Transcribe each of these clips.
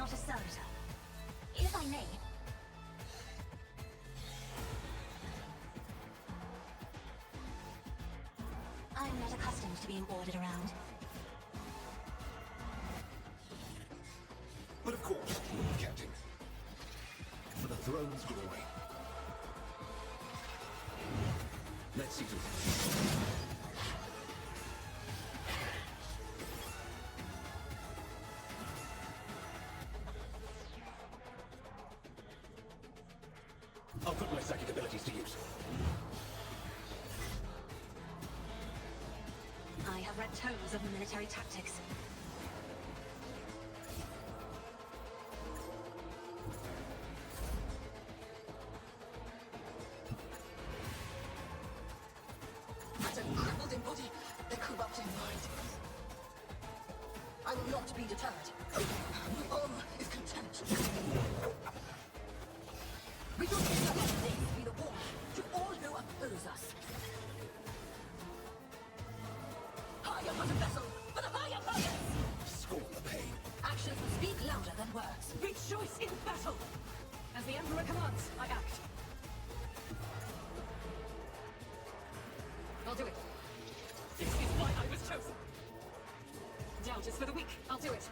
not a servitor. If I may. I'm not accustomed to being ordered around. But of course, Captain. For the throne's glory. Let's see to it. I'll put my psychic abilities to use. I have read tomes of military tactics. At a crippled in body, a corrupt in mind. I will not be deterred. My honor is contempt. We don't let this be the warning to all who oppose us. Higher but a vessel for the higher purpose! Scorn the pain. Actions will speak louder than words. Rejoice in battle! As the Emperor commands, I act. I'll do it. This is why I was chosen. Doubt is for the weak. I'll do it.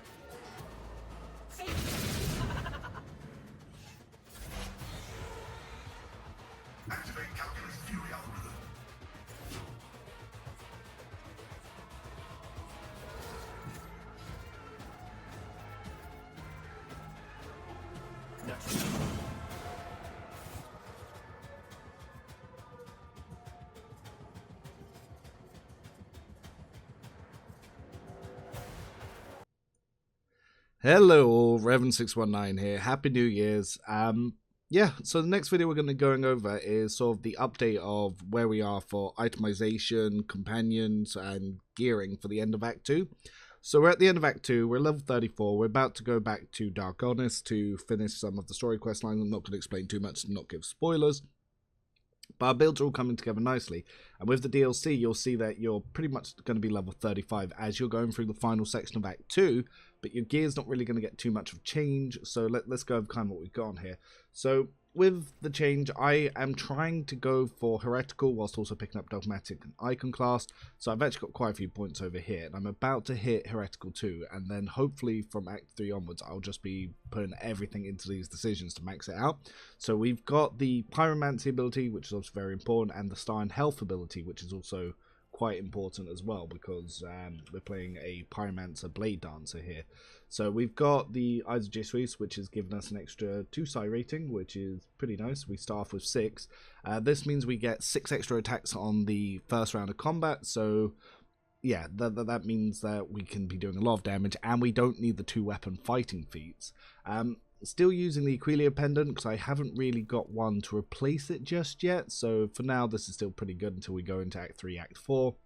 See? Activate Calculus Fury algorithm. Hello all, Revan619 here. Happy New Year's. Yeah, so the next video we're going to be going over is sort of the update of where we are for itemization, companions, and gearing for the end of Act 2. So we're at the end of Act 2, we're level 34, we're about to go back to Dark Goddess to finish some of the story quest lines. I'm not going to explain too much to not give spoilers. But our builds are all coming together nicely. And with the DLC, you'll see that you're pretty much going to be level 35 as you're going through the final section of Act 2. But your gear's not really going to get too much of change. So let's go over kind of what we've got on here. So with the change, I am trying to go for Heretical whilst also picking up Dogmatic and Icon class. So I've actually got quite a few points over here. And I'm about to hit Heretical 2. And then hopefully from Act 3 onwards, I'll just be putting everything into these decisions to max it out. So we've got the Pyromancy ability, which is also very important. And the Star and Health ability, which is also quite important as well, because we're playing a Pyromancer Blade Dancer here. So we've got the Eyes of Jesus, which has given us an extra 2 psi rating, which is pretty nice. We start off with 6. This means we get 6 extra attacks on the first round of combat. So yeah, that means that we can be doing a lot of damage, and we don't need the 2 weapon fighting feats. Still using the Yrliet pendant because I haven't really got one to replace it just yet. So for now, this is still pretty good until we go into Act 3, Act 4.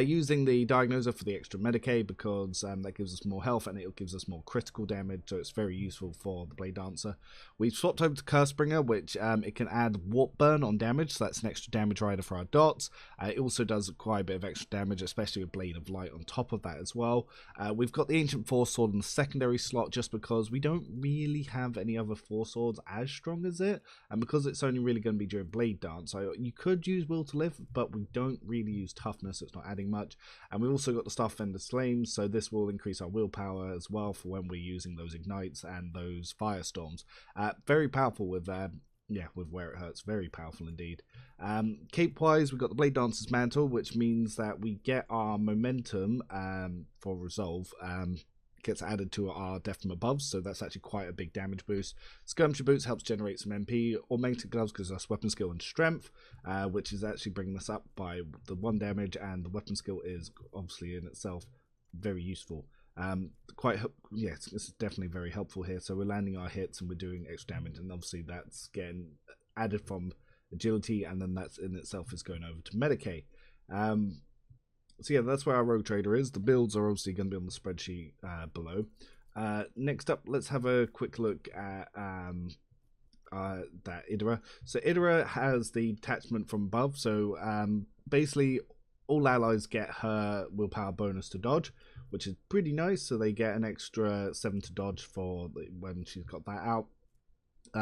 Using the Diagnoser for the extra Medicaid because that gives us more health and it gives us more critical damage, so it's very useful for the Blade Dancer. We've swapped over to Cursebringer, which it can add Warp Burn on damage, so that's an extra damage rider for our dots. It also does quite a bit of extra damage, especially with Blade of Light on top of that as well. We've got the Ancient Force Sword in the secondary slot just because we don't really have any other Force Swords as strong as it, and because it's only really going to be during Blade Dance. So you could use Will to Live, but we don't really use Toughness, so it's not adding much. And we've also got the Staff Fender Flames, so this will increase our willpower as well for when we're using those ignites and those firestorms. Very powerful with with Where It Hurts, very powerful indeed. Cape wise, we've got the Blade Dancer's Mantle, which means that we get our momentum for Resolve gets added to our Death from Above, so that's actually quite a big damage boost. Skirmisher Boots helps generate some MP. Augmented Gloves gives us weapon skill and strength, which is actually bringing us up by the 1 damage, and the weapon skill is obviously in itself very useful. This is definitely very helpful here. So we're landing our hits and we're doing extra damage, and obviously that's getting added from agility, and then that's in itself is going over to Medicaid. So yeah, that's where our Rogue Trader is. The builds are obviously going to be on the spreadsheet below. Next up, let's have a quick look at that Idira. So Idira has the detachment from above. So basically, all allies get her willpower bonus to dodge, which is pretty nice. So they get an extra 7 to dodge for when she's got that out.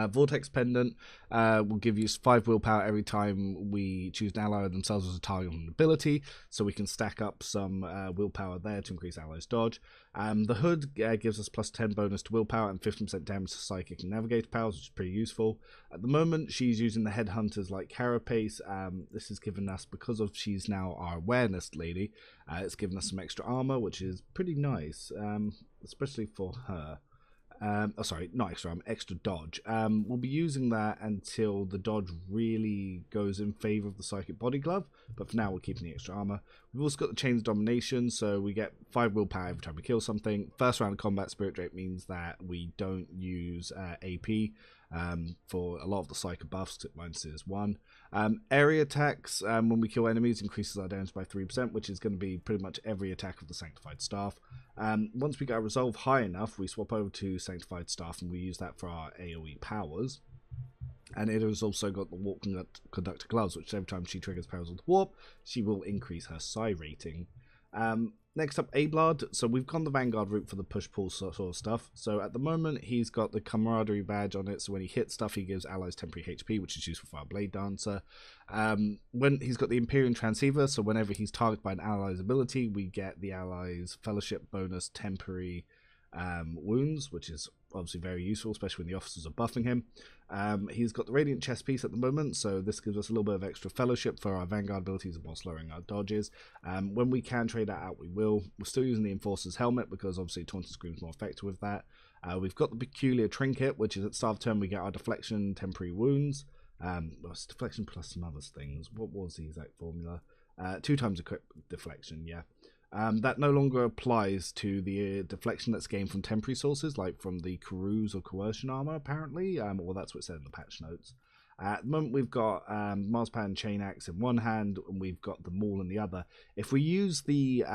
Vortex Pendant will give you 5 willpower every time we choose an ally themselves as a target on an ability, so we can stack up some willpower there to increase allies' dodge. The Hood gives us plus 10 bonus to willpower and 15% damage to psychic and navigator powers, which is pretty useful. At the moment, she's using the headhunters like Carapace. This has given us, because of she's now our awareness lady, it's given us some extra armor, which is pretty nice, especially for her. Sorry, not extra arm, extra dodge. We'll be using that until the dodge really goes in favor of the psychic body glove, but for now we're keeping the extra armor. We've also got the chains of domination, so we get 5 willpower every time we kill something. First round of combat spirit drape means that we don't use AP for a lot of the psychic buffs, minuses 1. Area attacks, when we kill enemies, increases our damage by 3%, which is going to be pretty much every attack of the Sanctified Staff. Once we get our resolve high enough, we swap over to Sanctified Staff and we use that for our AoE powers. And it has also got the Warp Conductor Gloves, which every time she triggers powers with Warp, she will increase her Psi rating. Next up, Abelard. So we've gone the Vanguard route for the push-pull sort of stuff. So at the moment, he's got the Camaraderie badge on it. So when he hits stuff, he gives allies temporary HP, which is useful for our Blade Dancer. When he's got the Imperium Transceiver, so whenever he's targeted by an ally's ability, we get the ally's Fellowship bonus temporary wounds, which is obviously very useful, especially when the officers are buffing him. He's got the Radiant Chest Piece at the moment, so this gives us a little bit of extra fellowship for our Vanguard abilities while slowing our dodges. When we can trade that out, we will. We're still using the Enforcer's Helmet because obviously Taunting Scream is more effective with that. We've got the Peculiar Trinket, which is at start of turn we get our Deflection, temporary wounds. Well, it's Deflection plus some other things. What was the exact formula? 2 times equip Deflection, yeah. That no longer applies to the deflection that's gained from temporary sources, like from the Carouse or Coercion armor, apparently, or that's what it said in the patch notes. At the moment, we've got Marspan Chain Axe in one hand, and we've got the Maul in the other. If we use the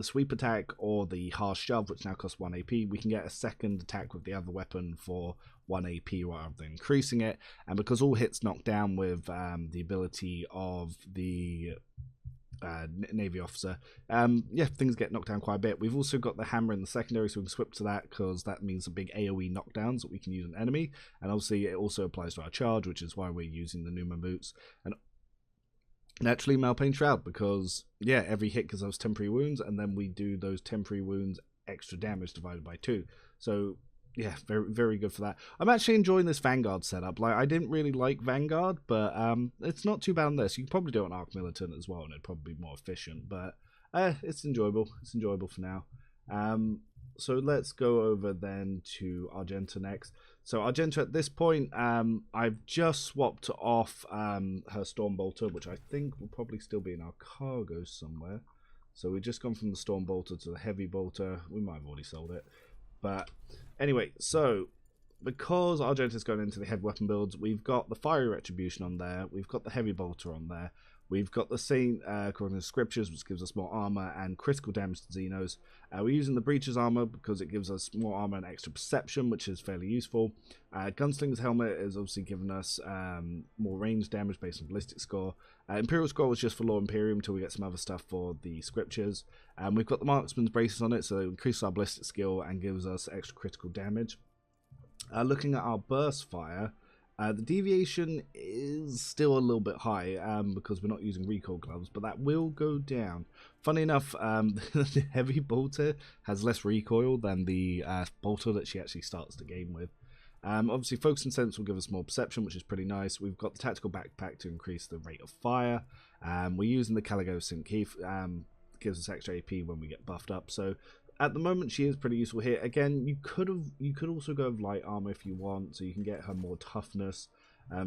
Sweep Attack or the Harsh Shove, which now costs 1 AP, we can get a second attack with the other weapon for 1 AP rather than increasing it. And because all hits knock down with the ability of the Navy officer, yeah, things get knocked down quite a bit. We've also got the hammer in the secondary, so we can swip to that because that means the big AoE knockdowns that we can use on enemy, and obviously it also applies to our charge, which is why we're using the Numa boots. And naturally Malpain Shroud, because yeah, every hit gives us temporary wounds, and then we do those temporary wounds extra damage divided by 2. So yeah, very, very good for that. I'm actually enjoying this Vanguard setup. Like, I didn't really like Vanguard, but it's not too bad on this. You can probably do it on Arc Militant as well, and it'd probably be more efficient. But it's enjoyable. It's enjoyable for now. So let's go over then to Argenta next. So Argenta at this point, I've just swapped off her Storm Bolter, which I think will probably still be in our cargo somewhere. So we've just gone from the Storm Bolter to the Heavy Bolter. We might have already sold it. But anyway, so because Argenta's going into the heavy weapon builds, we've got the Fiery Retribution on there, we've got the Heavy Bolter on there, we've got the Saint according to Scriptures, which gives us more armor and critical damage to Xenos. We're using the Breacher's armor because it gives us more armor and extra perception, which is fairly useful. Gunslinger's helmet is obviously giving us more range damage based on ballistic score. Imperial Scroll was just for Law Imperium until we get some other stuff for the Scriptures. We've got the Marksman's Braces on it, so it increases our ballistic skill and gives us extra critical damage. Looking at our burst fire, the deviation is still a little bit high because we're not using recoil gloves, but that will go down. Funny enough, the Heavy Bolter has less recoil than the Bolter that she actually starts the game with. Obviously, Focus and Sense will give us more perception, which is pretty nice. We've got the Tactical Backpack to increase the rate of fire. We're using the Caligo St. Keith, gives us extra AP when we get buffed up. So at the moment, she is pretty useful here. Again, you could also go with light armor if you want, so you can get her more toughness.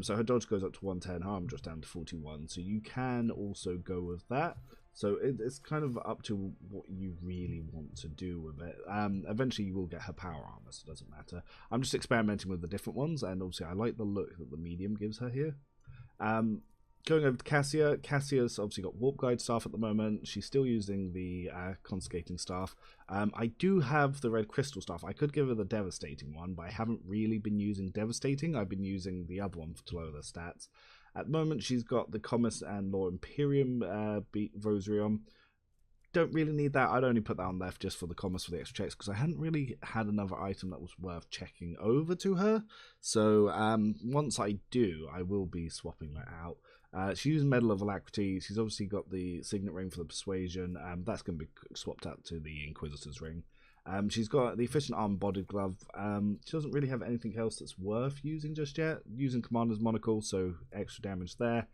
So her dodge goes up to 110, her armor drops down to 41. So you can also go with that. So it's kind of up to what you really want to do with it. Eventually you will get her power armor, so it doesn't matter. I'm just experimenting with the different ones, and obviously I like the look that the medium gives her here. Going over to Cassia, Cassia's obviously got Warp Guide staff at the moment. She's still using the Confiscating staff. I do have the Red Crystal staff. I could give her the Devastating one, but I haven't really been using Devastating. I've been using the other one to lower the stats. At the moment, she's got the Commerce and Law Imperium Rosary on. don't really need that. I'd only put that on left just for the commerce for the extra checks, because I hadn't really had another item that was worth checking over to her. So once I do, I will be swapping that out. She's using Medal of Alacrity. She's obviously got the Signet Ring for the Persuasion. That's going to be swapped out to the Inquisitor's Ring. She's got the Efficient Arm Bodied Glove. She doesn't really have anything else that's worth using just yet. Using Commander's Monocle, so extra damage there.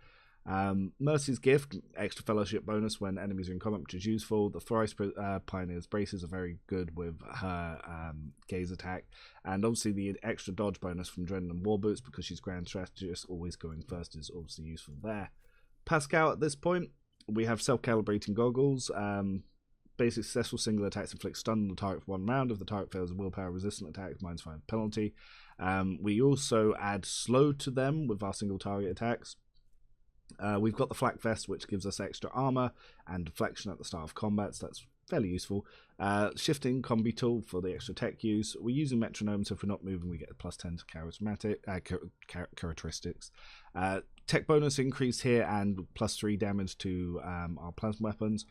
Mercy's Gift, extra fellowship bonus when enemies are in combat, which is useful. The Thrice Pioneer's Braces are very good with her gaze attack. And obviously the extra dodge bonus from Drennan War Boots, because she's Grand Strategist, always going first, is obviously useful there. Pasqal at this point, we have Self-Calibrating Goggles. Basic successful single attacks inflict stun on the target for 1 round. If the target fails a willpower resistant attack, -5 penalty. We also add slow to them with our single target attacks. We've got the Flak Vest, which gives us extra armor and deflection at the start of combat, so that's fairly useful. Shifting Combi Tool for the extra tech use. We're using Metronome, so if we're not moving, we get a +10 to characteristics. Tech bonus increase here, and +3 damage to our plasma weapons.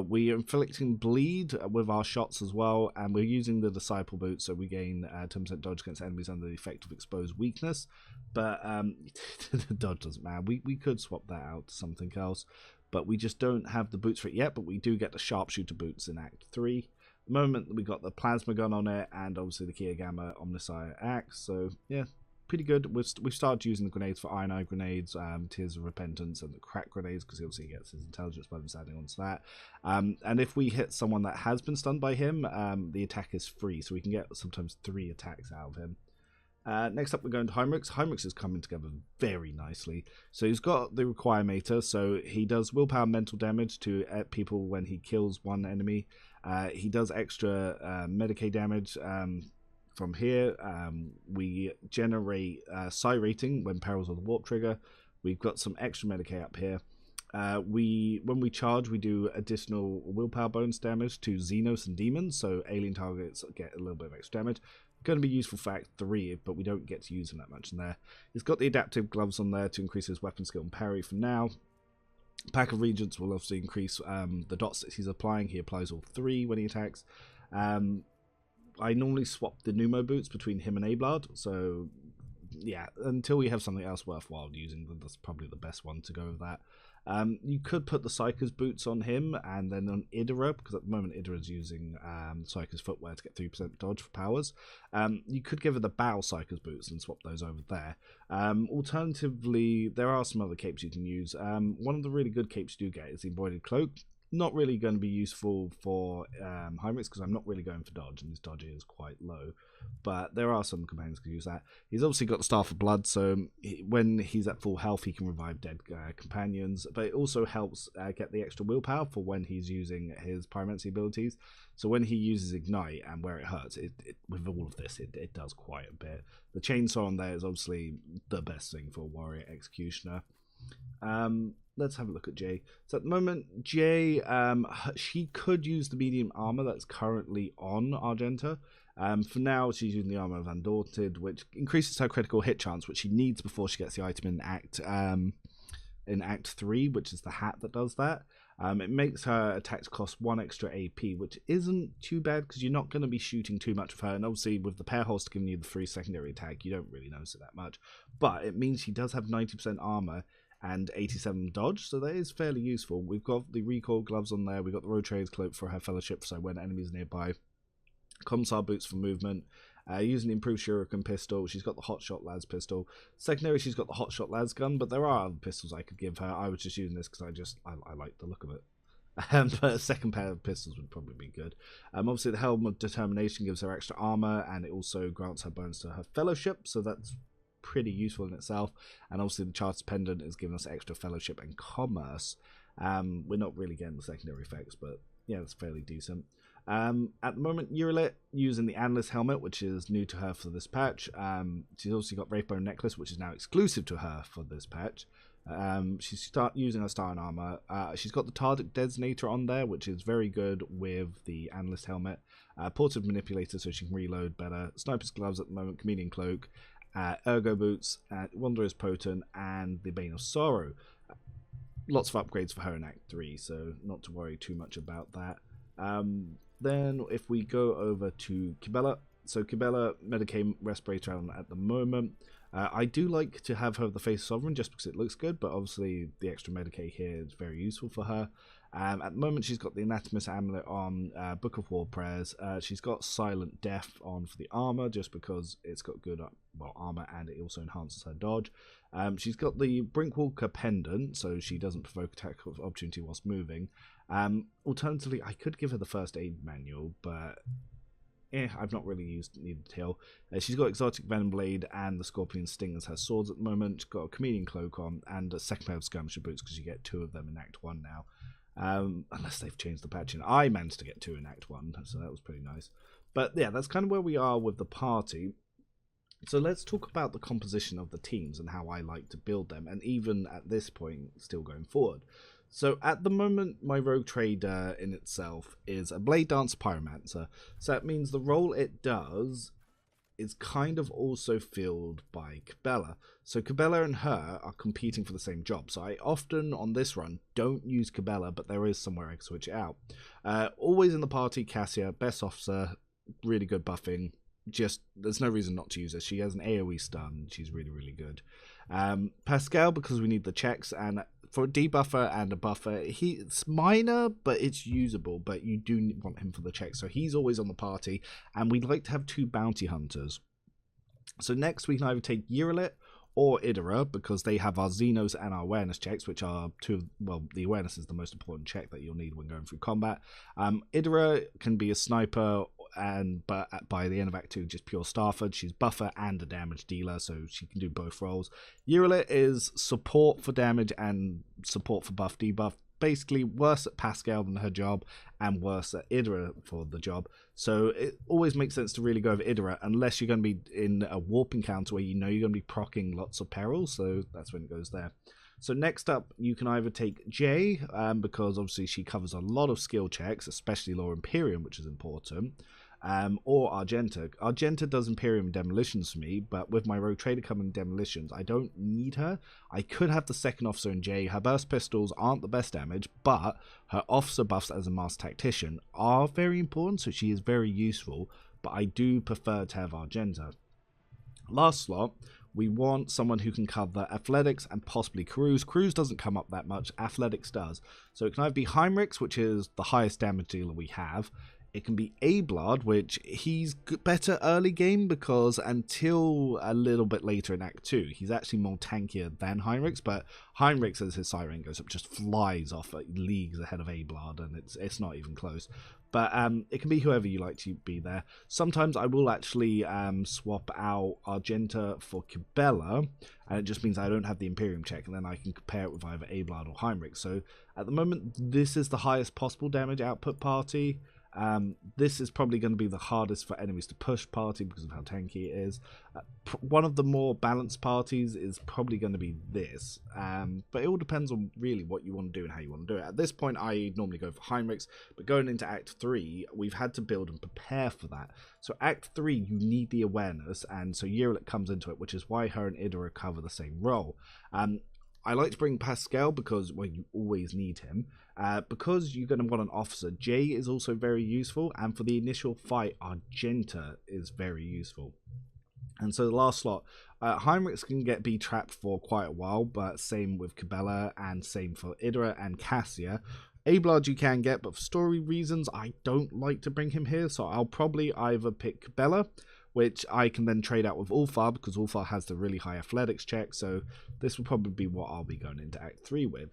We are inflicting bleed with our shots as well, and we're using the Disciple Boot, so we gain 10% dodge against enemies under the effect of exposed weakness. But the dodge doesn't matter. We could swap that out to something else, but we just don't have the boots for it yet. But we do get the Sharpshooter boots in Act 3. At the moment, we got the Plasma Gun on it, and obviously the Kia Gamma Omniscient Axe. So yeah, pretty good. We've started using the grenades for Iron Eye grenades, Tears of Repentance, and the Crack grenades, because he obviously gets his intelligence bonus adding on to that. And if we hit someone that has been stunned by him, the attack is free, so we can get sometimes 3 attacks out of him. Next up, we're going to Heinrix. Heinrix is coming together very nicely. So he's got the Require Meter, so he does willpower mental damage to people when he kills one enemy. He does extra Medicaid damage. From here, we generate Psi Rating when perils of the Warp Trigger. We've got some extra Medicaid up here. When we charge, we do additional willpower bonus damage to Xenos and Demons, so alien targets get a little bit of extra damage. Going to be useful for Act 3, but we don't get to use them that much in there. He's got the Adaptive Gloves on there to increase his weapon skill and parry for now. Pack of Regents will obviously increase the dots that he's applying. He applies all 3 when he attacks. I normally swap the Pneumo Boots between him and Abelard, so yeah, until we have something else worthwhile using, that's probably the best one to go with that. You could put the Psyker's Boots on him, and then on Idira, because at the moment Idira's using Psyker's Footwear to get 3% dodge for powers. You could give her the Bow Psyker's Boots and swap those over there. Alternatively, there are some other capes you can use. One of the really good capes you do get is the Embroidered Cloak. Not really going to be useful for Heinrix, because I'm not really going for dodge, and his dodge is quite low. But there are some companions who can use that. He's obviously got the Staff of Blood, so when he's at full health, he can revive dead companions. But it also helps get the extra willpower for when he's using his pyromancy abilities. So when he uses Ignite and where it hurts, with all of this, it does quite a bit. The Chainsaw on there is obviously the best thing for a Warrior Executioner. Let's have a look at Jaye. So at the moment, Jaye, she could use the medium armor that's currently on Argenta. For now, she's using the armor of Undaunted, which increases her critical hit chance, which she needs before she gets the item in Act 3, which is the hat that does that. It makes her attacks cost 1 extra AP, which isn't too bad because you're not going to be shooting too much of her. And obviously, with the Pair Holster giving you the free secondary attack, you don't really notice it that much. But it means she does have 90% armor and 87 dodge, so that is fairly useful. We've got the recoil gloves on there. We've got the Road Trader's Cloak for her fellowship, so when enemies are nearby. Commissar boots for movement. Using the improved Shuriken pistol. She's got the Hotshot Lads pistol. Secondary, she's got the Hotshot Lads gun, but there are other pistols I could give her. I was just using this because I like the look of it. But a second pair of pistols would probably be good. Obviously, the Helm of Determination gives her extra armor, and it also grants her bonus to her fellowship, so that's pretty useful in itself. And obviously the Charter's Pendant is giving us extra fellowship and commerce. We're not really getting the secondary effects, but yeah, that's fairly decent. At the moment, Yrliet using the Analyst Helmet, which is new to her for this patch. She's also got Wraithbone Necklace, which is now exclusive to her for this patch. She's using her Star and Armor. She's got the Target Designator on there, which is very good with the Analyst Helmet. Portive Manipulator, so she can reload better. Sniper's Gloves at the moment, Chameleon Cloak, Ergo Boots, Wanderer's Potent, and the Bane of Sorrow. lots of upgrades for her in Act 3, so not to worry too much about that. Then if we go over to Kibella, so Kibella, Medicaid, Respirator at the moment. I do like to have her the Face Sovereign just because it looks good, but obviously the extra Medicaid here is very useful for her. At the moment she's got the Anatomist Amulet on, Book of War Prayers. She's got Silent Death on for the armor just because it's got good armor and it also enhances her dodge. She's got the Brinkwalker Pendant, so she doesn't provoke attack of opportunity whilst moving. Alternatively, I could give her the First Aid Manual, but I've not really needed to heal. She's got Exotic Venom Blade and the Scorpion Sting as her swords at the moment. She's got a Chameleon Cloak on and a second pair of Skirmisher Boots because you get 2 of them in Act 1 now. Unless they've changed the patch. And I managed to get 2 in Act 1, so that was pretty nice. But yeah, that's kind of where we are with the party. So let's talk about the composition of the teams and how I like to build them, and even at this point, still going forward. So at the moment, my Rogue Trader in itself is a Blade Dance Pyromancer. So that means the role it does is kind of also filled by Kibella. So Kibella and her are competing for the same job. So I often, on this run, don't use Kibella, but there is somewhere I can switch it out. Always in the party, Cassia, best officer, really good buffing. Just, there's no reason not to use her. She has an AoE stun. She's really, really good. Pasqal, because we need the checks, and for a debuffer and a buffer, it's minor, but it's usable, but you do want him for the checks. So he's always on the party, and we'd like to have 2 bounty hunters. So next we can either take Yrliet or Idira, because they have our Xenos and our awareness checks, which are the awareness is the most important check that you'll need when going through combat. Idira can be a sniper, but by the end of Act 2, just pure Starford. She's buffer and a damage dealer, so she can do both roles. Yrliet is support for damage and support for buff debuff. Basically worse at Pasqal than her job and worse at Idira for the job. So it always makes sense to really go over Idira unless you're going to be in a warp encounter where you know you're going to be proccing lots of perils, so that's when it goes there. So next up, you can either take Jaye, because obviously she covers a lot of skill checks, especially Law Imperium, which is important, or Argenta. Argenta does Imperium Demolitions for me, but with my Rogue Trader coming Demolitions, I don't need her. I could have the second officer in Jaye. Her burst pistols aren't the best damage, but her officer buffs as a master tactician are very important, so she is very useful, but I do prefer to have Argenta. Last slot, we want someone who can cover athletics and possibly cruise. Cruise doesn't come up that much, athletics does. So it can either be Heinrix, which is the highest damage dealer we have. It can be Abelard, which he's better early game because until a little bit later in Act 2, he's actually more tankier than Heinrix, but Heinrix, as his siren goes up, just flies off leagues ahead of Abelard, and it's not even close. But it can be whoever you like to be there. Sometimes I will actually swap out Argenta for Kibella, and it just means I don't have the Imperium check, and then I can compare it with either Abelard or Heinrix. So at the moment, this is the highest possible damage output party. This is probably going to be the hardest for enemies to push party because of how tanky it is. One of the more balanced parties is probably going to be this, but it all depends on really what you want to do and how you want to do it. At this point, I normally go for Heinrix, but going into Act 3, we've had to build and prepare for that. So Act 3, you need the awareness, and so Yrliet comes into it, which is why her and Idira cover the same role. I like to bring Pasqal because, well, you always need him. Because you're going to want an officer, Jaye is also very useful, and for the initial fight, Argenta is very useful. And so the last slot, Heinrix can be trapped for quite a while, but same with Kibella, and same for Idira and Cassia. Abelard you can get, but for story reasons, I don't like to bring him here, so I'll probably either pick Kibella, which I can then trade out with Ulfar, because Ulfar has the really high athletics check, so this will probably be what I'll be going into Act 3 with.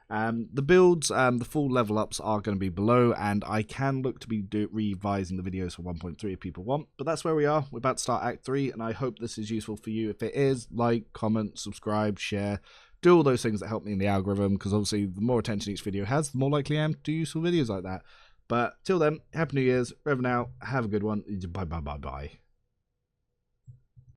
The builds, the full level ups are going to be below, and I can look to be revising the videos for 1.3 if people want, but that's where we are. We're about to start Act 3, and I hope this is useful for you. If it is, like, comment, subscribe, share, do all those things that help me in the algorithm, because obviously the more attention each video has, the more likely I am to do useful videos like that. But till then, Happy New Year's, over now, have a good one, bye bye bye bye.